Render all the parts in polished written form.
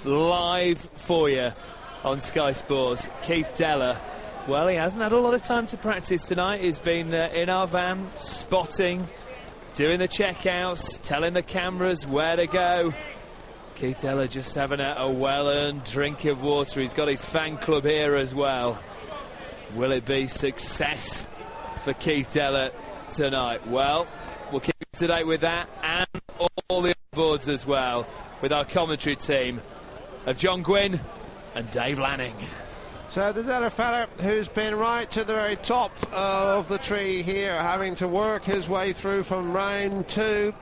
live for you on Sky Sports. Keith Deller, well, he hasn't had a lot of time to practice tonight. He's been in our van, spotting, doing the checkouts, telling the cameras where to go. Keith Deller just having a well-earned drink of water. He's got his fan club here as well. Will it be success for Keith Deller tonight? Well, we'll keep you up to date with that and all the boards as well with our commentary team of John Gwynn and Dave Lanning. So the Deller fella who's been right to the very top of the tree here, having to work his way through from round 2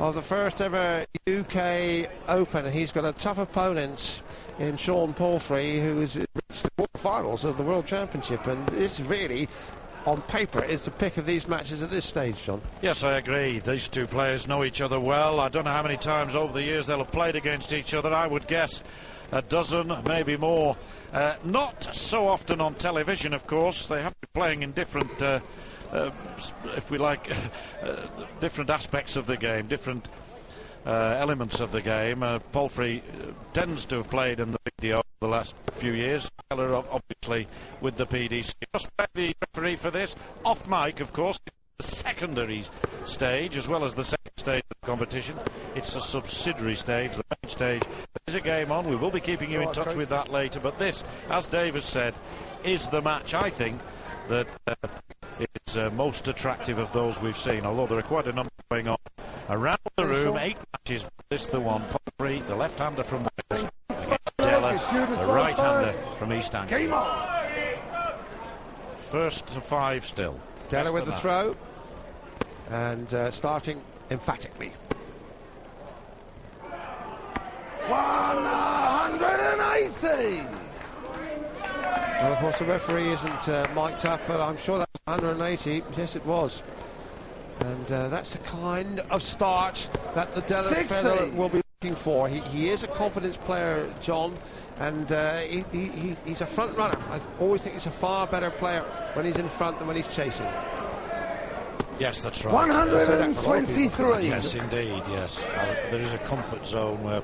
of the first ever UK Open. He's got a tough opponent in Sean Palfrey, who has reached the quarterfinals of the World Championship, and this really, on paper, is the pick of these matches at this stage, John. Yes, I agree. These two players know each other well. I don't know how many times over the years they'll have played against each other. I would guess a dozen, maybe more. Not so often on television, of course. They have been playing in different, if we like, different aspects of the game, different elements of the game. Pulfrey tends to have played in the video the last few years. Deller obviously with the PDC. Respect the referee for this. Off mic, of course, the secondary stage as well as the second stage of the competition. It's a subsidiary stage, the main stage. There's a game on. We will be keeping you in touch with that later. But this, as Dave has said, is the match, I think, that is most attractive of those we've seen, although there are quite a number going on around the room. 8 matches, this the one. Pulfrey, the left-hander from Wales, against Deller, the right-hander from East Anglia. First to 5 still. Deller with the throw, and starting emphatically. 180! Well, of course, the referee isn't mic'd up, but I'm sure that's 180. Yes, it was. And that's the kind of start that the Deller fella will be looking for. He is a confidence player, John, and he's a front runner. I always think he's a far better player when he's in front than when he's chasing. Yes, that's right. 123. Yes, indeed, yes. There is a comfort zone where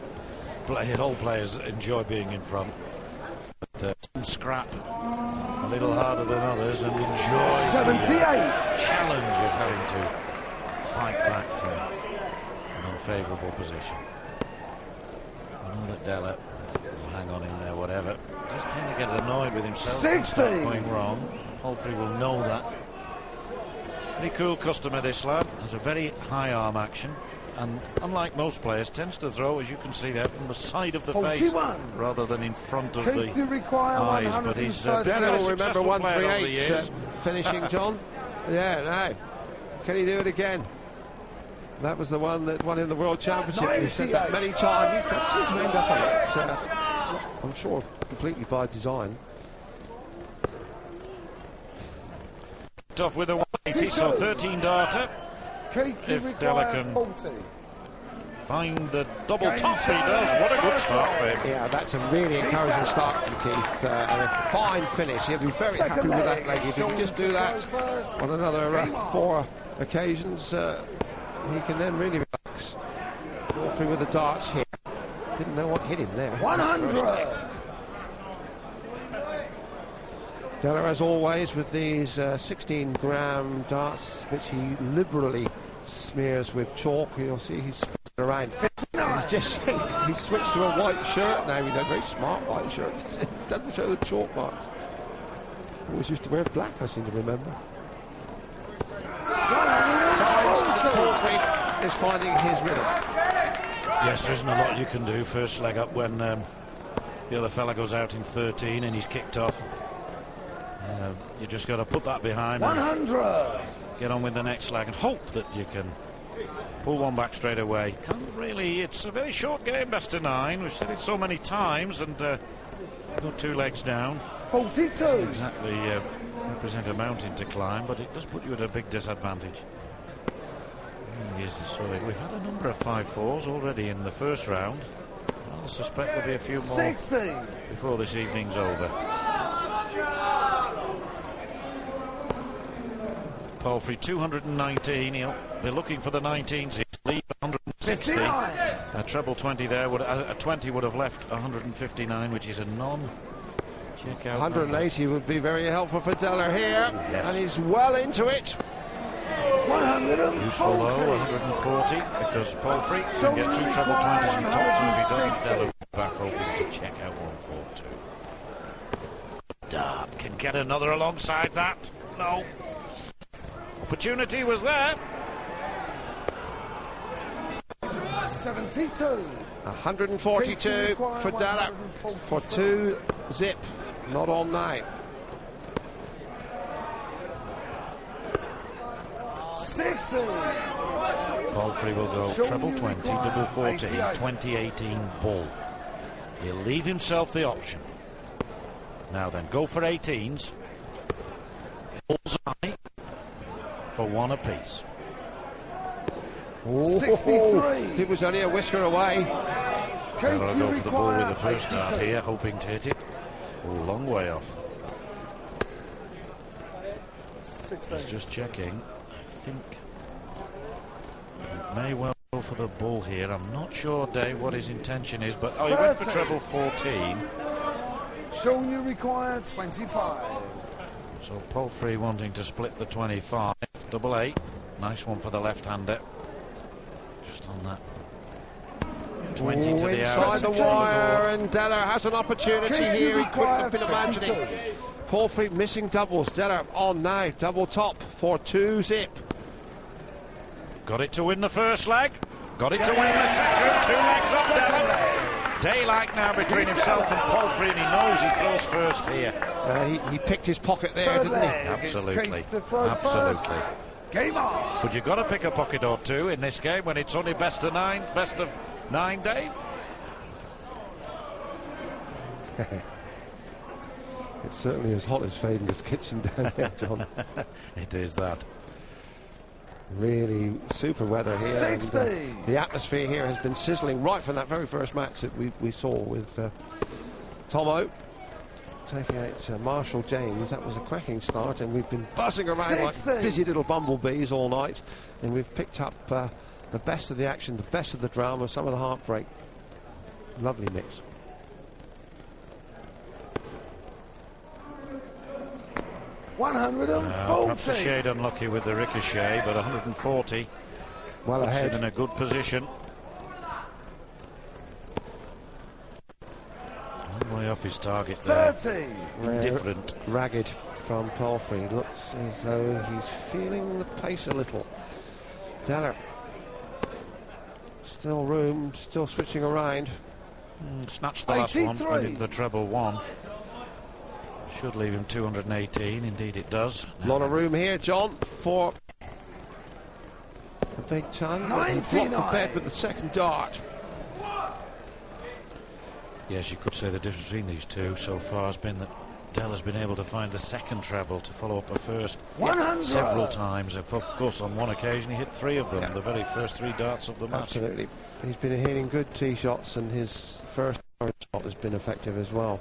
all players enjoy being in front. But some scrap a little harder than others and enjoy 78. The challenge of having to fight back from an unfavourable position. I know that Deller will hang on in there, whatever. Just tend to get annoyed with himself. 60. Going wrong. Pulfrey will know that. Very cool customer, this lad. Has a very high arm action. And unlike most players, tends to throw, as you can see there, from the side of the 41. face rather than in front of the eyes. But he's Deller will remember 138 finishing, John. Yeah, no. Can he do it again? That was the one that won in the World Championship. We've said that many times. He does seem to end up on it. I'm sure completely by design. Off with a 180, so 13 darter. If Deller can find the double top, he does. What a good start for him. Yeah, that's a really encouraging start from Keith, and a fine finish. He'll be very happy with that leg. If he can just do that on another 4 occasions, he can then really relax. Pulfrey with the darts here. Didn't know what hit him there. 100. Deller, as always, with these 16-gram darts, which he liberally smears with chalk. You'll see he's spinning around. He's switched to a white shirt now. A very smart white shirt. It doesn't show the chalk marks. Always used to wear black, I seem to remember. Pulfrey is finding his rhythm. Yes, there isn't a lot you can do first leg up when the other fella goes out in 13 and he's kicked off. You just got to put that behind 100. Get on with the next leg and hope that you can pull one back straight away. Can't really. It's a very short game, best of 9. We've said it so many times, and got 2 legs down. 42. Doesn't exactly represent a mountain to climb, but it does put you at a big disadvantage. We've had a number of 5-4s already in the first round. I suspect there'll be a few more 60. before this evening's over. Pulfrey 219. He'll be looking for the 19s. He's lead 106. 60. 59. A treble 20 there, a 20 would have left 159, which is a non-check-out 180 number. would be very helpful for Deller here, Yes. and he's well into it. 140. Useful though, 140, because Pulfrey can get 2 treble 20s and tops, and if he doesn't, Deller will be back hoping to check out 142. Dart can get another alongside that. No. Opportunity was there. 72. 142 for Deller for 2 zip. Not on now. 60. Pulfrey will go treble 20, double 14, 2018 bull. He'll leave himself the option. Now then, go for 18s. Bullseye for 1 apiece. Oh, 63. it was only a whisker away. They'll go for the ball with the first dart here, hoping to hit it. Oh, long way off. 16. He's just checking. I think he may well go for the bull here. I'm not sure, Dave, what his intention is, but he went for treble 14. Sean, you require 25. So Pulfrey wanting to split the 25. Double 8. Nice one for the left-hander. Just on that. 20 to the Inside the wire, and Deller has an opportunity here he couldn't have been imagining. Pulfrey missing doubles. Deller on now, double top for 2 zip. Got it to win the first leg. Got it to win the second. 2 legs up, Deller. Daylight now between himself and Pulfrey, and he knows he throws first here. He picked his pocket there, didn't he? Absolutely. Absolutely. Game on. But you've got to pick a pocket or two in this game when it's only best of 9, Dave. It's certainly as hot as Faden's kitchen down there, John. It is that. Really super weather here. And, 60. the atmosphere here has been sizzling right from that very first match that we saw with Tomo taking out Marshall James. That was a cracking start, and we've been buzzing around 60. like busy little bumblebees all night, and we've picked up the best of the action, the best of the drama, some of the heartbreak. Lovely mix. Perhaps a shade unlucky with the ricochet, but 140 Well puts ahead. it in a good position. Long way off his target there. 30. Indifferent. Ragged from Pulfrey. Looks as though he's feeling the pace a little. Deller. Still room, still switching around. Snatched the last one. 83. I think the treble 1 should leave him 218. Indeed it does. A lot of room here, John, for the big ton. He blocked the 99. bed with the second dart. Yes, you could say the difference between these two so far has been that Dell has been able to find the second treble to follow up a first 100. several times. Of course, on one occasion he hit 3 of them, the very first 3 darts of the match. Absolutely. He's been hitting good tee shots, and his first shot has been effective as well.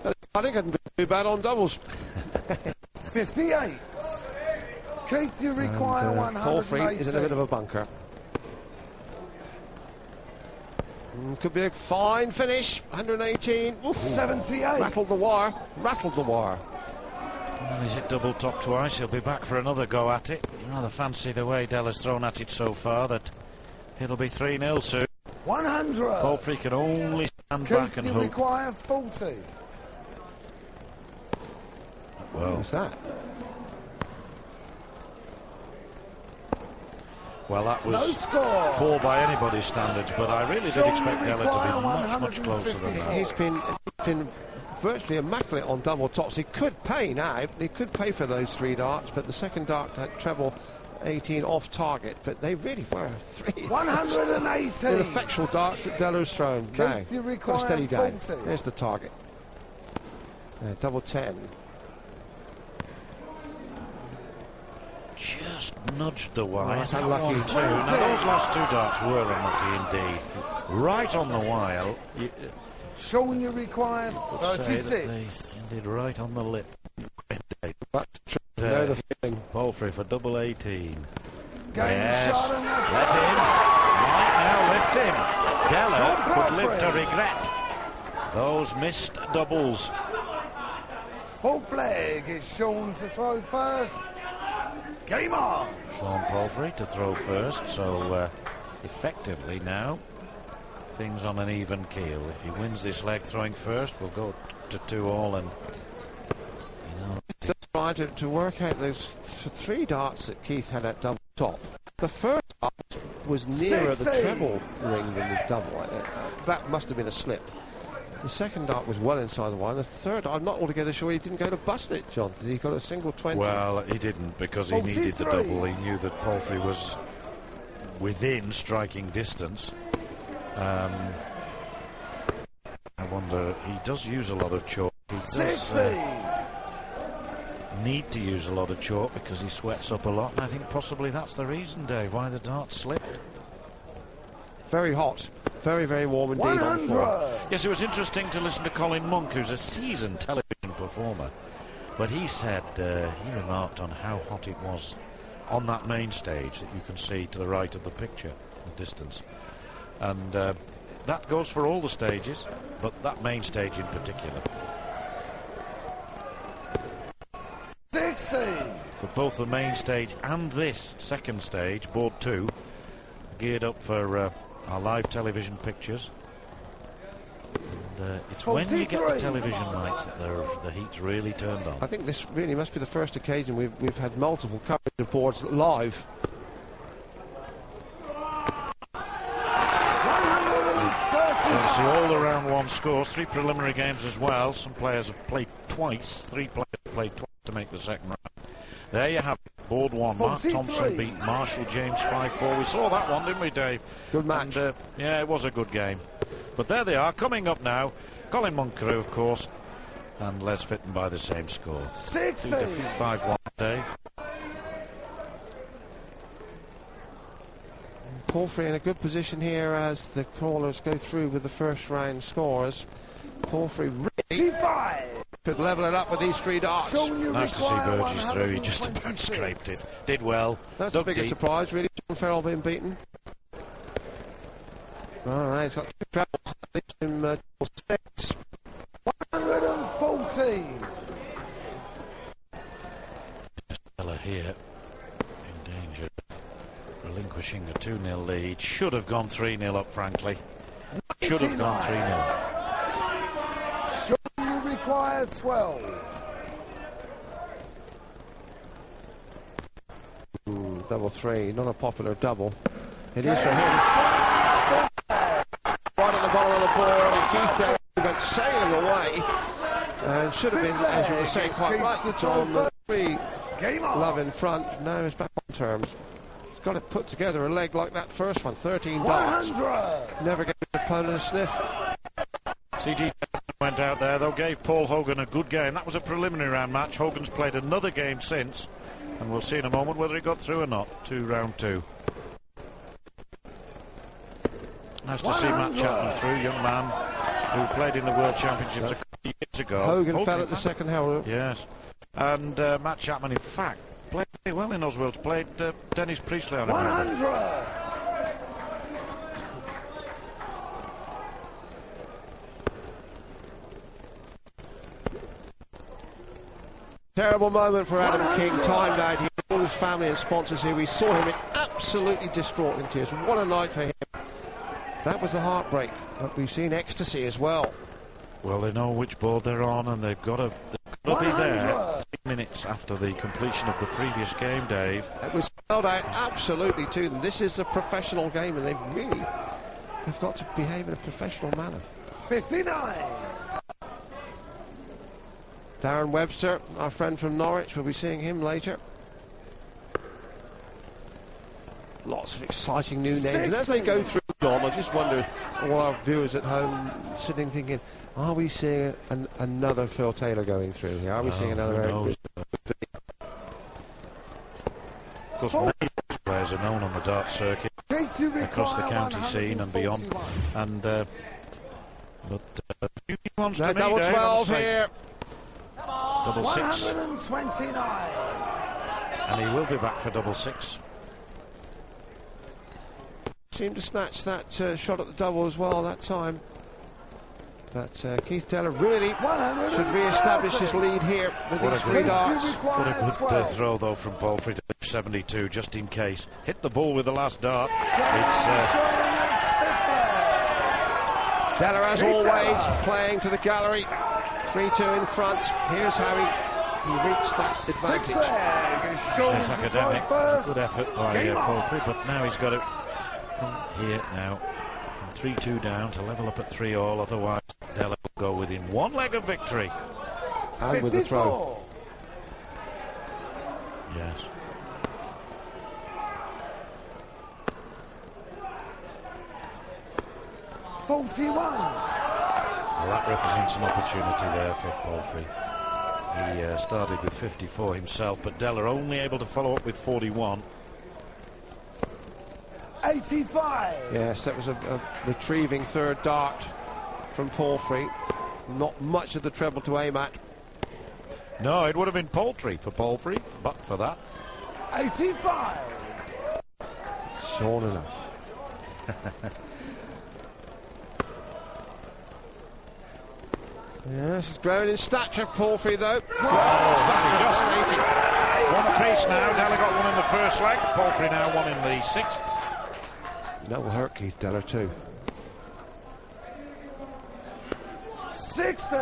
I think it hasn't been too bad on doubles. 58. Keith, you require 180. Pulfrey is in a bit of a bunker. Could be a fine finish. 118. Oof. 78. Rattled the wire. Rattled the wire. Well, he's hit double top twice. He'll be back for another go at it. You rather fancy the way Dell has thrown at it so far that it'll be 3-0 soon. 100. Pulfrey can only stand back Keith, and you hope. require 40. Well, What's that? well, that No was score. poor by anybody's standards, but I really did expect Della to be much closer than that. He's been virtually immaculate on double tops. He could pay now. He could pay for those 3 darts, but the second dart had treble 18 off target. But they really were 3 180. ineffectual darts that Della's thrown. Now, you got require to steady down. 40. There's the target. Double 10. Just nudged the wire. that's unlucky. One, two. Now those last 2 darts were unlucky indeed. Right on the wire. You Sean, you require could say that 36. they ended right on the lip. That's true. Know the feeling. Pulfrey for double 18. Game Yes. shot and Let in. might now lift him. Sean Della could Palfrey. live to regret those missed doubles. Full flag is shown to throw first. Game on. Sean Palfrey to throw first, so effectively now things on an even keel. If he wins this leg throwing first, we'll go to 2-all, and Just trying to work out those 3 darts that Keith had at double top. The first dart was nearer the 60. treble ring than the double. That must have been a slip. The second dart was well inside the one. The third, I'm not altogether sure he didn't go to bust it, John. Did he got a single 20? well, he didn't, because he needed the 43. double. He knew that Pulfrey was within striking distance. I wonder, he does use a lot of chalk. He does 60. need to use a lot of chalk because he sweats up a lot, and I think possibly that's the reason, Dave, why the dart slipped. Very hot. Very, very warm indeed on floor. 100. Yes, it was interesting to listen to Colin Monk, who's a seasoned television performer, but he said, he remarked on how hot it was on that main stage that you can see to the right of the picture, the distance. And that goes for all the stages, but that main stage in particular. 60. But both the main stage and this second stage, board 2, geared up for our live television pictures. And it's when you get the 43. television lights that the heat's really turned on. I think this really must be the first occasion we've had multiple coverage of boards live. You see all the round 1 scores, 3 preliminary games as well. Some players have played twice, 3 players have played twice to make the second round. There you have it. Board 1, Mark 43. Thompson beat Marshall James 5-4. We saw that one, didn't we, Dave? Good match. And, yeah, it was a good game. But there they are, coming up now. Colin Munkeru, of course, and Les Fitton by the same score. 60. 5-1, Dave. Pulfrey in a good position here as the callers go through with the first round scores. Pulfrey really 55. could level it up with these 3 darts. Showing you Nice to see require Burgess through. He just about 126. scraped it. Did well. That's the Dug biggest deep. surprise, really. John Farrell being beaten. All right, he's got 2 travels. Him, 6. 114. Fella here in danger of relinquishing a 2-0 lead. Should have gone 3-0 up, frankly. Should have gone 3-0. Showing you require 12. Double 3, not a popular double. It is for him. Right at the bottom of the board, and Keith Della went sailing away. And should have been, as you were saying, quite right, on the 3 Game on. love in front. Now he's back on terms. He's got to put together a leg like that first one. 13 darts. 100. Never gave his opponent a sniff. CG went out there, though, gave Paul Hogan a good game. That was a preliminary round match. Hogan's played another game since, and we'll see in a moment whether he got through or not to round 2. Nice to see Matt 100. Chapman through, young man who played in the World Championships a couple of years ago. Hogan fell at the second held. Yes. And Matt Chapman, in fact, played very well in those Worlds. Played Dennis Priestley, I remember. 100. Terrible moment for Adam 100. King, timed out here. All his family and sponsors here. We saw him absolutely distraught in tears. What a night for him. That was the heartbreak. But we've seen ecstasy as well. Well, they know which board they're on, and they've got to be there 100. 3 minutes after the completion of the previous game, Dave. It was spelled out absolutely to them. This is a professional game, and they've really have got to behave in a professional manner. 59. Darren Webster, our friend from Norwich, we'll be seeing him later. Lots of exciting new names. And as they go through, John, I just wonder, all our viewers at home sitting thinking, are we seeing another Phil Taylor going through here? Are we seeing another Eric knows? Brisbane? Of course, many of these players are known on the dart circuit across the county scene and beyond. And but few ones Now to me, double Dave, 12 I'll say. here. Double 6, 129. and he will be back for double 6. seemed to snatch that shot at the double as well that time. But Keith Deller really should re-establish his lead here with these 3 darts. What a good throw though from Pulfrey to 72, just in case. Hit the ball with the last dart. It's Deller, as always, playing to the gallery. 3-2 in front. Here's how he reached that advantage. It's academic. Good effort by Pulfrey, but now he's got it from here now. From 3-2 down to level up at 3-all, otherwise Deller will go within 1 leg of victory. And with the throw. Yes. .41. Well, that represents an opportunity there for Pulfrey. He started with 54 himself, but Deller only able to follow up with 41. 85. Yes, that was a retrieving 3rd dart from Pulfrey. Not much of the treble to aim at. No, it would have been paltry for Pulfrey, but for that. 85. Sure enough. Yes, it's grown in stature, Pulfrey, though. Just 80. 1 apiece now. Deller got 1 in the first leg. Pulfrey now 1 in the 6th. That will hurt Keith Deller, too. 60.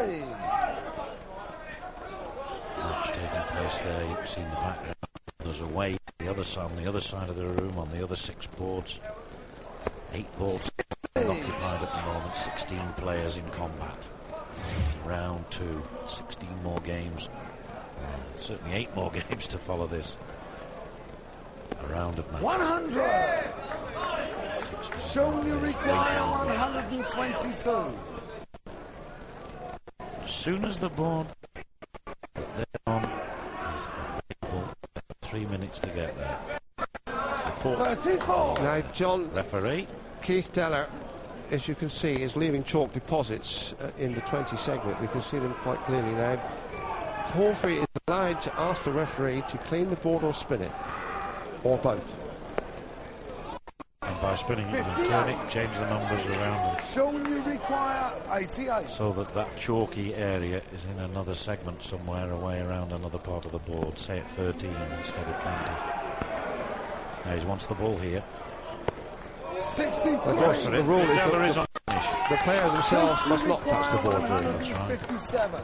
Match taking place there. You can see in the background. There's a way the other side, on the other side of the room, on the other 6 boards. 8 boards occupied at the moment. 16 players in combat. Round 2, 16 more games. Certainly 8 more games to follow this. A round of matches. 100. Sean, you require 122. As soon as the board they're on is available, 3 minutes to get there. Report. 34. Now, John, Referee. Keith Deller, as you can see, is leaving chalk deposits in the 20 segment. We can see them quite clearly now. Pulfrey is allowed to ask the referee to clean the board or spin it, or both. And by spinning it and turning it, change the numbers around them. Sean, you require 88. So that chalky area is in another segment somewhere away around another part of the board, say at 13 instead of 20. Now he wants the ball here. 63. Of course, the rule is Deller is that on finish. the player themselves must not touch the board. That's right. 57.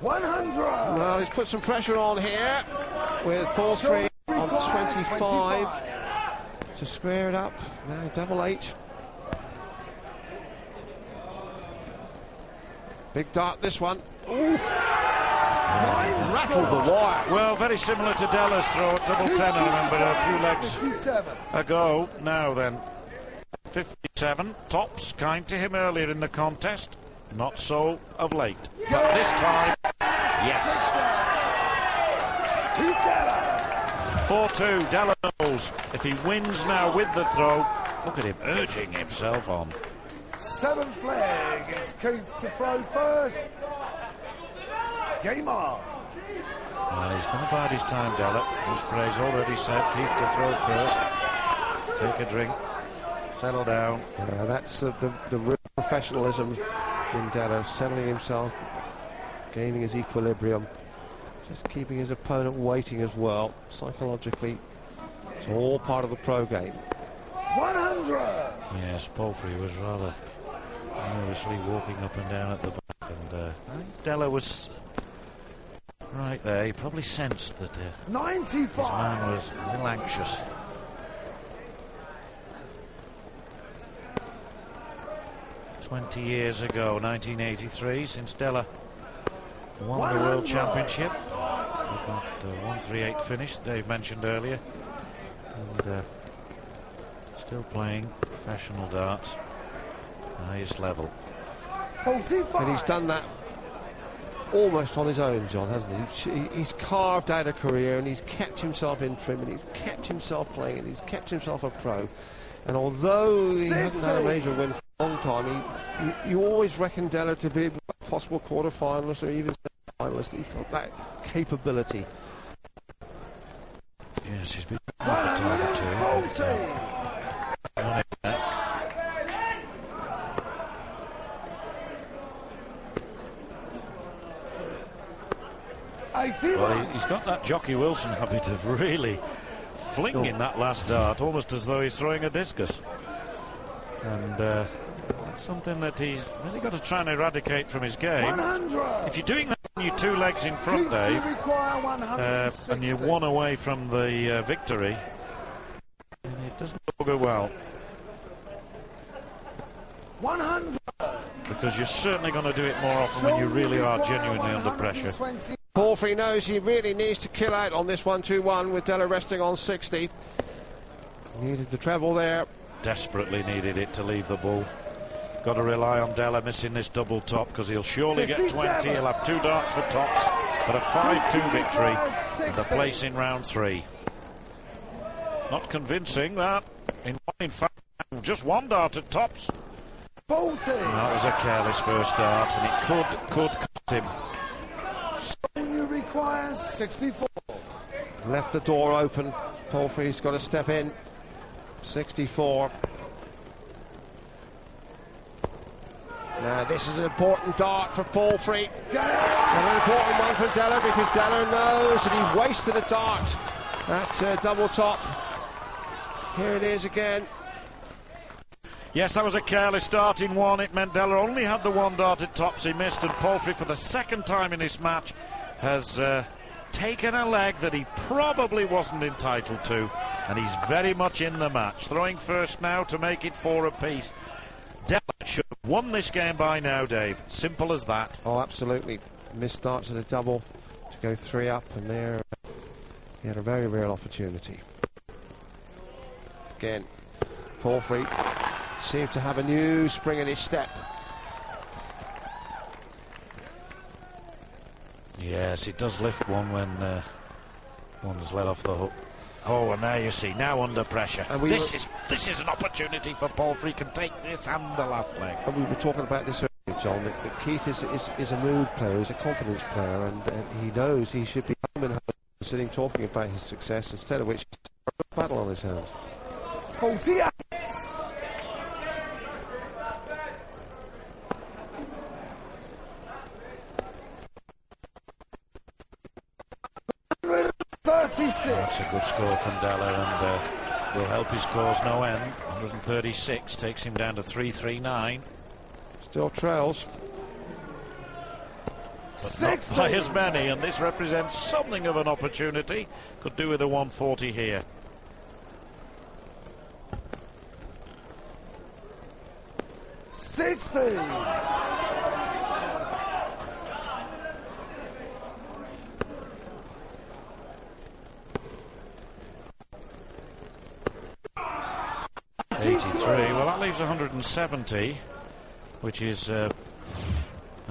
Well, he's put some pressure on here with Pulfrey on 25 to square it up. Now double 8. Big dart, this one. Ooh. Rattled the wire. Well, very similar to Deller's throw at double 10, I remember a few legs 57. ago. Now then, 57. Tops kind to him earlier in the contest. Not so of late. But this time, yes. 4-2, Deller knows. If he wins now with the throw, look at him urging himself on. 7th leg is Keith to throw first. Game on. Well, he's going to bide his time, Deller. Osprey's already said Keith to throw first. Take a drink. Settle down. That's the real professionalism in Deller, settling himself, gaining his equilibrium, just keeping his opponent waiting as well, psychologically. It's all part of the pro game. 100. Yes, Pulfrey was rather nervously walking up and down at the back, and I think Deller was right there. He probably sensed that his 95. man was a little anxious. "20 years ago, 1983, since Deller won the World Championship. We've got 138 finish, Dave mentioned earlier, and still playing professional darts, highest level. 45. And he's done that almost on his own, John, hasn't he? He's carved out a career, and he's kept himself in trim, and he's kept himself playing, and he's kept himself a pro. And although he hasn't had a major win for a long time, you always reckon Deller to be a possible quarter-finalist or even finalist. He's got that capability. Yes, he's been off a time or two. 81. Well, he's got that Jockey Wilson habit of really flinging that last dart, almost as though he's throwing a discus. And that's something that he's really got to try and eradicate from his game. 100. If you're doing that on your 2 legs in front, Dave, and you're 1 away from the victory, it doesn't go well. 100. Because you're certainly going to do it more often when you really are genuinely under pressure. Pulfrey knows he really needs to kill out on this 1-2-1 with Della resting on 60. Needed the treble there. Desperately needed it to leave the ball. Got to rely on Della missing this double top because he'll surely get 20. He'll have 2 darts for tops, but a 5-2 victory and the place in round 3. Not convincing that. In fact, just 1 dart at tops. 40. That was a careless first dart, and it could cost him. You require 64. Left the door open. Pulfrey's got to step in. 64. Now this is an important dart for Pulfrey. And an important one for Della, because Della knows that he wasted a dart. That double top. Here it is again. Yes, that was a careless dart in 1. It meant Della only had the 1 dart at tops he missed, and Pulfrey for the second time in this match has taken a leg that he probably wasn't entitled to, and he's very much in the match. Throwing first now to make it 4 apiece. Della should have won this game by now, Dave. Simple as that. Oh, absolutely. Missed darts at a double to go 3 up, and there he had a very real opportunity. Again, Pulfrey seemed to have a new spring in his step. Yes, it does lift one when one's let off the hook. Oh, and there you see, now under pressure. And this is an opportunity for Pulfrey. Can take this and the last leg. And we were talking about this earlier, John, that Keith is a mood player, he's a confidence player, and he knows he should be sitting talking about his success, instead of which he's a battle on his hands. 48. That's a good score from Della, and will help his cause no end. 136 takes him down to 339. Still trails. But not by as many, and this represents something of an opportunity. Could do with a 140 here. Well, that leaves 170, which is a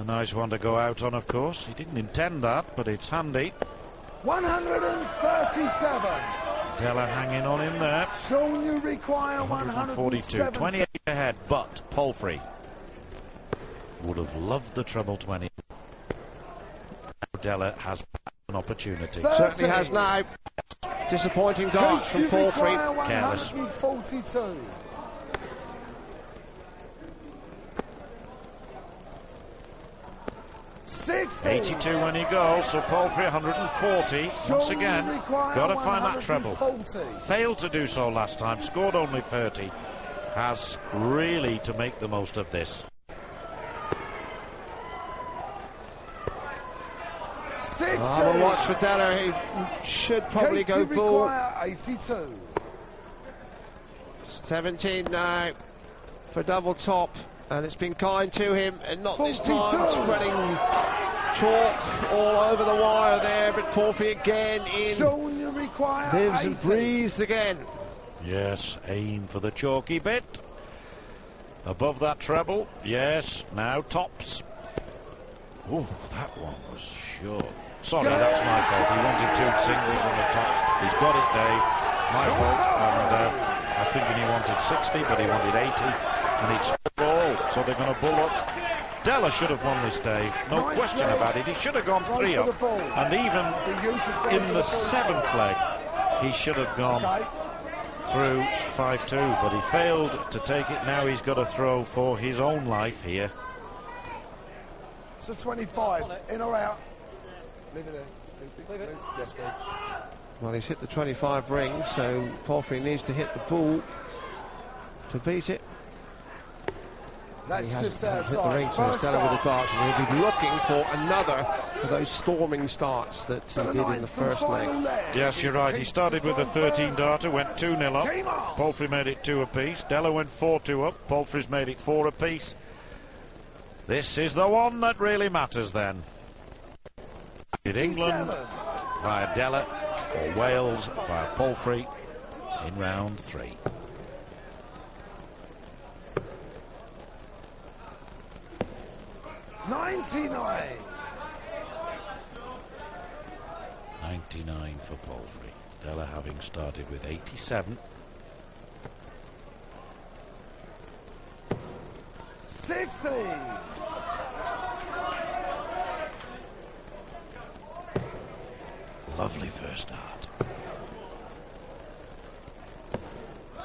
nice one to go out on, of course. He didn't intend that, but it's handy. 137. Della hanging on in there. Sean, you require 142. 28 ahead, but Pulfrey would have loved the treble 20. Della has an opportunity. 30. Certainly has now. Disappointing darts from Pulfrey. Careless. 142. 82 when he goes, so Pulfrey 140. Once again, got to find that treble. Failed to do so last time, scored only 30. Has really to make the most of this. 60. Well, watch for Della. He should probably go bull. 82. 17 now for double top, and it's been kind to him, and not 42. This time spreading chalk all over the wire there, but Pulfrey again in. Lives 80. And breathes again. Yes, aim for the chalky bit. Above that treble, yes, now tops. Oh, that one was short. Sorry, that's my fault. He wanted 2 singles on the top. He's got it, Dave. My fault. And I was thinking he wanted 60, but he wanted 80. And it's ball, so they're going to bull up. Della should have won this, Dave. No question about it. He should have gone 3 up. And even in the 7th leg, he should have gone through 5-2, but he failed to take it. Now he's got to throw for his own life here. So 25, in or out? Leave it there. Please. Yes, please. Well, he's hit the 25 ring, so Pulfrey needs to hit the ball to beat it. That's He just hasn't hit the outside. ring, so First Stella with the start. darts, and he'll be looking for another of those storming starts that he did in the first leg. Yes, you're right. He started with a 13-darter, went 2-0 up. Pulfrey made it 2 apiece. Della went 4-2 up. Pulfrey's made it 4 apiece. This is the one that really matters then. Did England via Della or Wales via Pulfrey in round 3? $99. 99 for Pulfrey. Della having started with 87. 60. Lovely first start.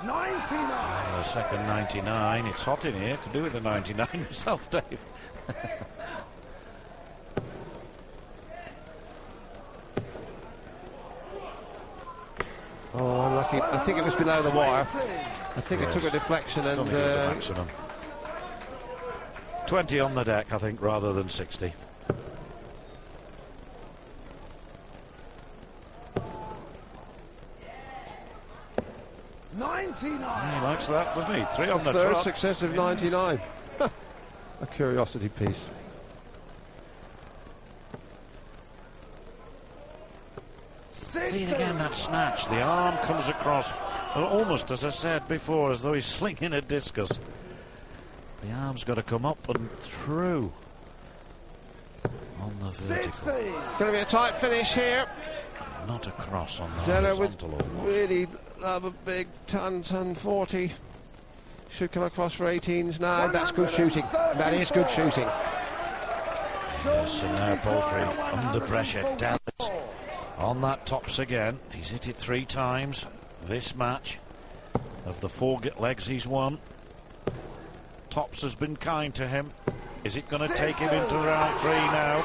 99. Second 99. It's hot in here. Could do with the 99 myself, Dave. Oh, unlucky. I think it was below the wire. I think it took a deflection I and don't think it was a maximum. 20 on the deck, I think, rather than 60. He likes that with me. 3 on the third trot. successive 99. A curiosity piece. See it again, that snatch. The arm comes across, almost as I said before, as though he's slinging a discus. The arm's got to come up and through on the vertical. Going to be a tight finish here. Not across on the Della would horizontal almost. really love a big ton 40. Should come across for 18s now. That's good shooting. That is good shooting. Yes, and now Pulfrey under pressure. Della's on that tops again. He's hit it 3 times this match. Of the 4 legs he's won, tops has been kind to him. Is it going to take him into round 3 now?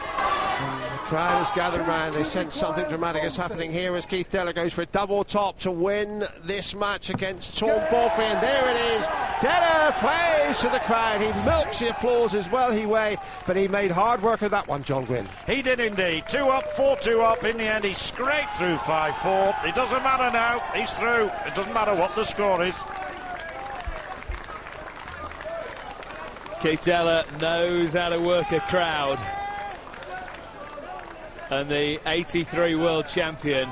The crowd has gathered round. They sense something dramatic is happening here as Keith Della goes for a double top to win this match against Sean Palfrey. And there it is. Della plays to the crowd. He milks the applause as well he way, but he made hard work of that one, John Gwynn. He did indeed. 2 up, 4-2 up. In the end, he scraped through 5-4. It doesn't matter now. He's through. It doesn't matter what the score is. Keith Della knows how to work a crowd. And the 83 world champion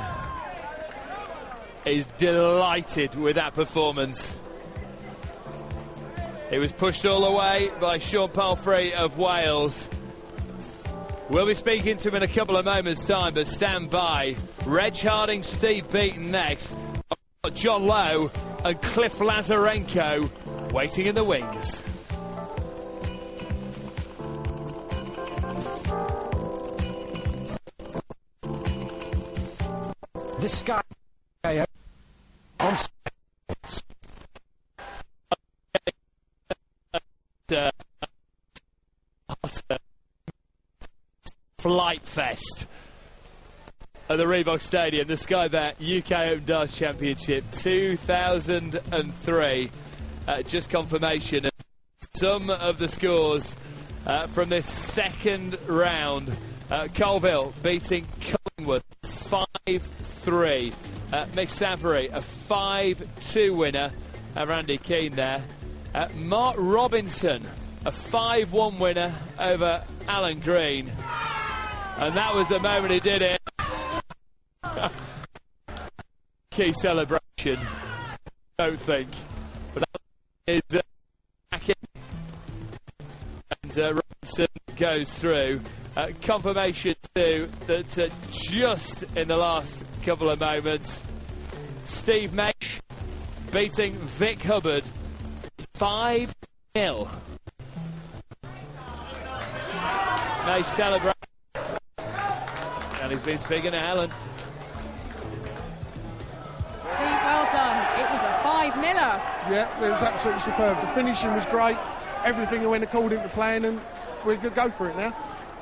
is delighted with that performance. He was pushed all the way by Sean Palfrey of Wales. We'll be speaking to him in a couple of moments' time, but stand by. Reg Harding, Steve Beaton next. John Lowe and Cliff Lazarenko waiting in the wings. The Sky on Flight Fest at the Reebok Stadium, the Sky Bet UK Open Darts Championship 2003. Just confirmation of some of the scores from this second round. Colville beating Collingwood 5-3. Mick Savory, a 5-2 winner. Randy Keane there. Mark Robinson, a 5-1 winner over Alan Green. And that was the moment he did it. Key celebration, don't think. But that is back in. And Robinson goes through. Confirmation too that just in the last couple of moments, Steve Mesh beating Vic Hubbard 5-0. Mesh celebrating, and he's been speaking to Helen. 5-0. Yeah, it was absolutely superb. The finishing was great. Everything went according to plan, and we're going to go for it now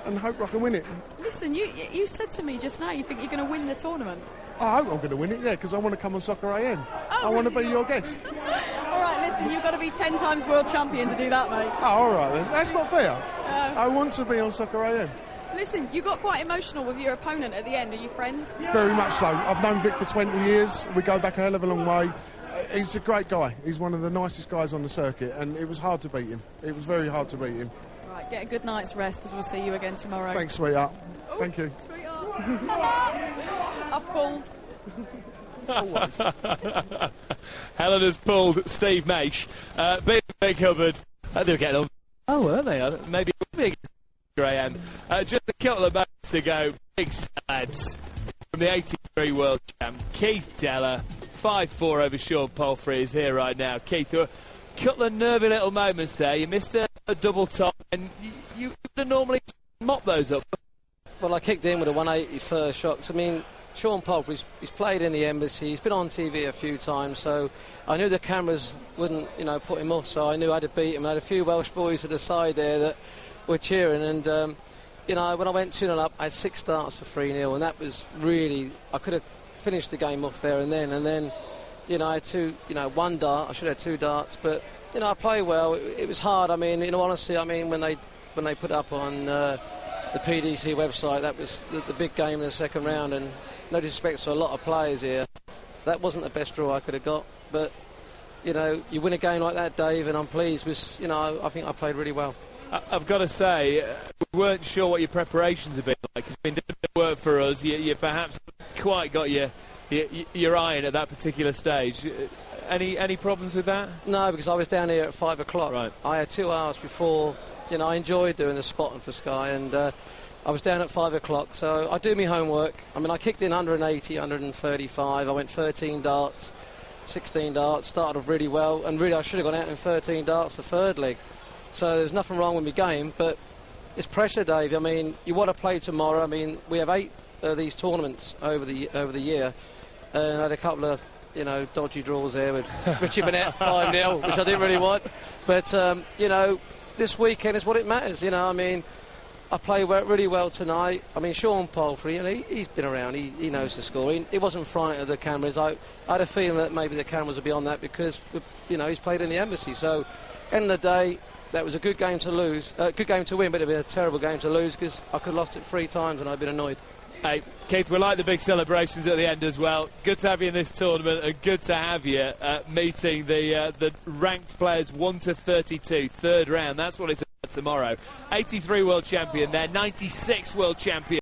and hope I can win it. Listen, you said to me just now you think you're going to win the tournament. I hope I'm going to win it, yeah, because I want to come on Soccer AM. I want to be your guest. All right, listen, you've got to be 10 times world champion to do that, mate. Oh, all right then. That's not fair. I want to be on Soccer AM. Listen, you got quite emotional with your opponent at the end. Are you friends? Very much so. I've known Vic for 20 years. We go back a hell of a long way. He's a great guy. He's one of the nicest guys on the circuit, and it was hard to beat him. It was very hard to beat him. Right, get a good night's rest, because we'll see you again tomorrow. Thanks, sweetheart. Oh, thank you. Sweetheart. I've pulled. Always. Helen has pulled Steve Maish. Big Hubbard. They were getting on. Oh, weren't they? Maybe big Graham. Just a couple of moments ago, big celebs from the 83 World Champ, Keith Deller. 5-4 over Sean Palfrey is here right now. Keith, a couple of nervy little moments there. You missed a double top, and you would have normally mop those up. Well, I kicked in with a 180 first shot. I mean, Sean Palfrey, he's played in the Embassy, he's been on TV a few times, so I knew the cameras wouldn't, put him off, so I knew I had to beat him. I had a few Welsh boys at the side there that were cheering, and, when I went 2-0 up, I had 6 starts for 3-0, and that was really, I could have finished the game off there and then, I had one dart, I should have had 2 darts, but, I played well. It was hard. I mean, in all honesty, when they put up on the PDC website, that was the big game in the second round, and no disrespect to a lot of players here, that wasn't the best draw I could have got, but you win a game like that, Dave, and I'm pleased with, I think I played really well. I've got to say, we weren't sure what your preparations have been like. It's been doing a bit of work for us. You perhaps quite got your eye in at that particular stage. Any problems with that? No, because I was down here at 5 o'clock. Right. I had 2 hours before. I enjoyed doing the spotting for Sky, and I was down at 5 o'clock, so I do my homework. I mean, I kicked in 180, 135. I went 13 darts, 16 darts, started off really well, and really I should have gone out in 13 darts the third leg. So there's nothing wrong with my game, but it's pressure, Dave. I mean, you want to play tomorrow. I mean, we have 8 of these tournaments over the year, and I had a couple of dodgy draws there with Richie Burnett 5-0, which I didn't really want. But this weekend is what it matters. I mean, I played really well tonight. I mean, Sean Palfrey, he's been around. He knows the score. He wasn't frightened of the cameras. I had a feeling that maybe the cameras would be on that because he's played in the Embassy. So, end of the day, that was a good game to lose, good game to win, but it'd been a terrible game to lose because I could have lost it 3 times and I'd been annoyed. Hey, Keith, we like the big celebrations at the end as well. Good to have you in this tournament, and good to have you meeting the ranked players 1 to 32, third round. That's what it's about tomorrow. 83 world champion there, 96 world champion.